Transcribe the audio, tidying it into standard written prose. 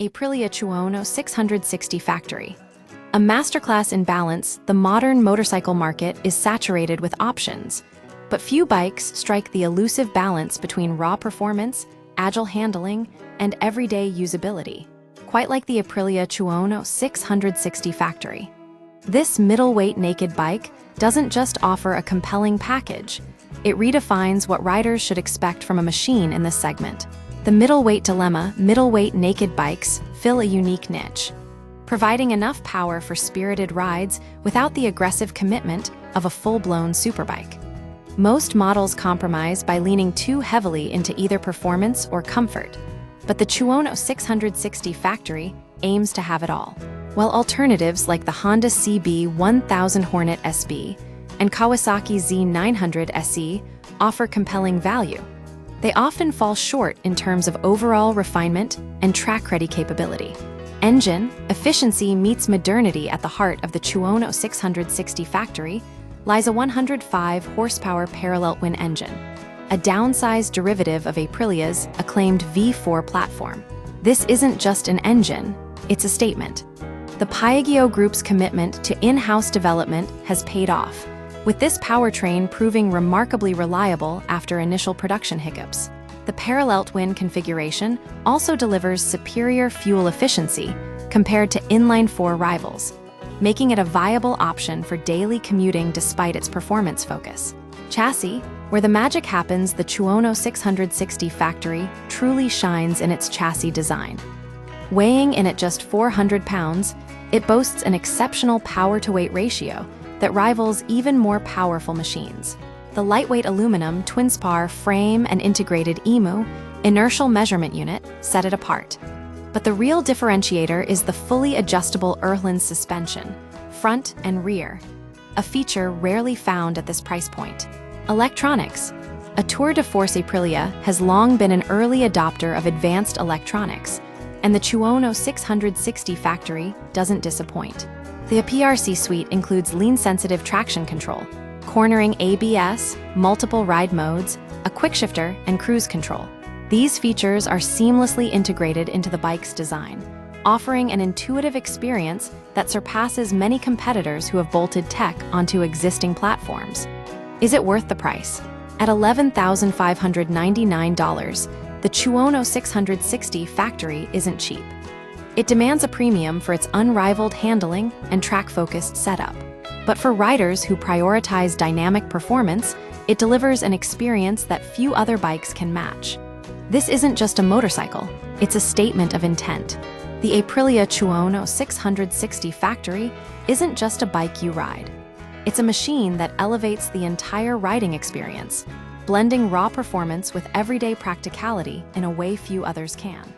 Aprilia Tuono 660 Factory. A masterclass in balance, the modern motorcycle market is saturated with options. But few bikes strike the elusive balance between raw performance, agile handling, and everyday usability, quite like the Aprilia Tuono 660 Factory. This middleweight naked bike doesn't just offer a compelling package, it redefines what riders should expect from a machine in this segment. The middleweight dilemma, middleweight naked bikes fill a unique niche, providing enough power for spirited rides without the aggressive commitment of a full-blown superbike. Most models compromise by leaning too heavily into either performance or comfort, but the Tuono 660 Factory aims to have it all. While alternatives like the Honda CB 1000 Hornet SB and Kawasaki Z900 SE offer compelling value, they often fall short in terms of overall refinement and track-ready capability. Engine efficiency meets modernity. At the heart of the Tuono 660 Factory lies a 105 horsepower parallel twin engine, a downsized derivative of Aprilia's acclaimed V4 platform. This isn't just an engine, it's a statement. The Piaggio Group's commitment to in-house development has paid off, with this powertrain proving remarkably reliable after initial production hiccups. The parallel twin configuration also delivers superior fuel efficiency compared to inline-4 rivals, making it a viable option for daily commuting despite its performance focus. Chassis, where the magic happens, the Tuono 660 Factory truly shines in its chassis design. Weighing in at just 400 pounds, it boasts an exceptional power-to-weight ratio that rivals even more powerful machines. The lightweight aluminum twin-spar frame and integrated EMU inertial measurement unit set it apart. But the real differentiator is the fully adjustable Erhlen suspension, front and rear, a feature rarely found at this price point. Electronics. A tour de force. Aprilia has long been an early adopter of advanced electronics, and the Tuono 660 Factory doesn't disappoint. The PRC suite includes lean-sensitive traction control, cornering ABS, multiple ride modes, a quickshifter, and cruise control. These features are seamlessly integrated into the bike's design, offering an intuitive experience that surpasses many competitors who have bolted tech onto existing platforms. Is it worth the price? At $11,599, the Tuono 660 Factory isn't cheap. It demands a premium for its unrivaled handling and track-focused setup. But for riders who prioritize dynamic performance, it delivers an experience that few other bikes can match. This isn't just a motorcycle, it's a statement of intent. The Aprilia Tuono 660 Factory isn't just a bike you ride. It's a machine that elevates the entire riding experience, blending raw performance with everyday practicality in a way few others can.